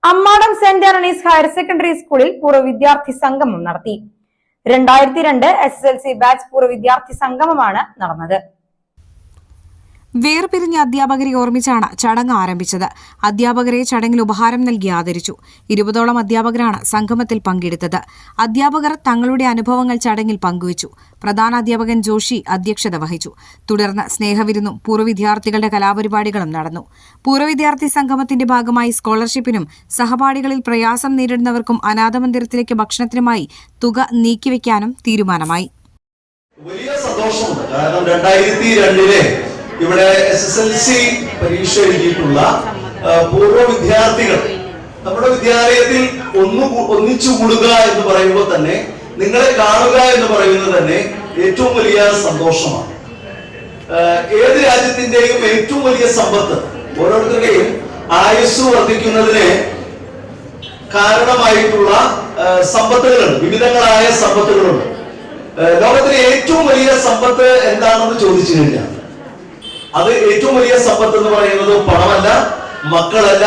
Ammadam Saint Antony's higher secondary സ്കൂളിൽ പൂർവ്വ വിദ്യാർത്ഥി സംഗമം നടത്തി. 2002 SSLC ബാച്ച് പൂർവ്വ വിദ്യാർത്ഥി സംഗമമാണ് നടന്നത്. വേർപിരിഞ്ഞ അധ്യാപകരെ ഓർമ്മിച്ചാണ് ചടങ്ങ് ആരംഭിച്ചത്. അധ്യാപകരെ ചടങ്ങിൽ ഉപഹാരം നൽകി ആദരിച്ചു. 20ഓളം അധ്യാപകരാണ് സംഗമത്തിൽ പങ്കെടുത്തത്. അധ്യാപകർ തങ്ങളുടെ അനുഭവങ്ങൾ ചടങ്ങിൽ പങ്കുവച്ചു. പ്രധാന അധ്യാപകൻ ജോഷി അധ്യക്ഷത വഹിച്ചു. തുടർന്ന് സ്നേഹവിരുന്നും പൂർവ്വ വിദ്യാർത്ഥികളുടെ കലാപരിപാടികളും നടന്നു. പൂർവ്വ വിദ്യാർത്ഥി സംഗമത്തിന്റെ ഭാഗമായി സ്കോളർഷിപ്പിനും സഹപാഠികളിൽ പ്രയാസം നേരിടുന്നവർക്കും അനാഥമന്ദിരത്തിലേക്ക് ഭക്ഷണത്തിനുമായി തുക നീക്കിവെക്കാനും തീരുമാനമായി. വലിയ സന്തോഷമുണ്ട്. കാരണം 2002 ഇവിടെ SSLC പരീക്ഷ എഴുതിയിട്ടുള്ള പൂർവ്വ വിദ്യാർത്ഥികൾ നമ്മുടെ വിദ്യാലയത്തിൽ ഒന്നിച്ചു കൂടുക എന്ന് പറയുമ്പോൾ തന്നെ, നിങ്ങളെ കാണുക എന്ന് പറയുന്നത് തന്നെ ഏറ്റവും വലിയ സന്തോഷമാണ്. ഏത് രാജ്യത്തിന്റെയും ഏറ്റവും വലിയ സമ്പത്ത് ഓരോരുത്തരുടെയും ആയുസ് വർദ്ധിക്കുന്നതിന് കാരണമായിട്ടുള്ള സമ്പത്തുകളുണ്ട്, വിവിധങ്ങളായ സമ്പത്തുകളുണ്ട്. ലോകത്തിലെ ഏറ്റവും വലിയ സമ്പത്ത് എന്താണെന്ന് ചോദിച്ചു കഴിഞ്ഞാൽ അത് ഏറ്റവും വലിയ സമ്പത്ത് എന്ന് പറയുന്നത് പണമല്ല, മക്കളല്ല,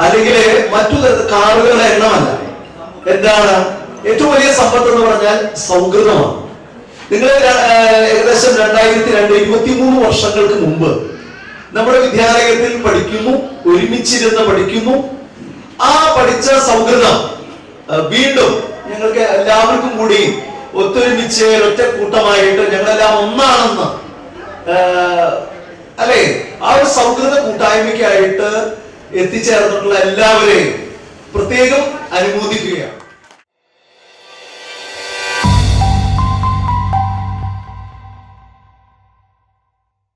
അല്ലെങ്കിൽ മറ്റു കാറുകളുടെ എണ്ണമല്ല. എന്താണ് ഏറ്റവും വലിയ സമ്പത്ത് എന്ന് പറഞ്ഞാൽ? സൗഹൃദമാണ്. നിങ്ങൾ ഏകദേശം 2002 23 വർഷങ്ങൾക്ക് മുമ്പ് നമ്മുടെ വിദ്യാലയത്തിൽ പഠിക്കുന്നു, ഒരുമിച്ചിരുന്ന് പഠിക്കുന്നു. ആ പഠിച്ച സൗഹൃദം വീണ്ടും ഞങ്ങൾക്ക് എല്ലാവർക്കും കൂടി ഒത്തൊരുമിച്ച് ഒറ്റ കൂട്ടമായിട്ട് ഞങ്ങളെല്ലാം ഒന്നാണെന്ന് അല്ലെ, ആ ഒരു സൗഹൃദ കൂട്ടായ്മയ്ക്കായിട്ട് എത്തിച്ചേർന്നിട്ടുള്ള എല്ലാവരെയും പ്രത്യേകം അനുമോദിക്കുകയാണ്.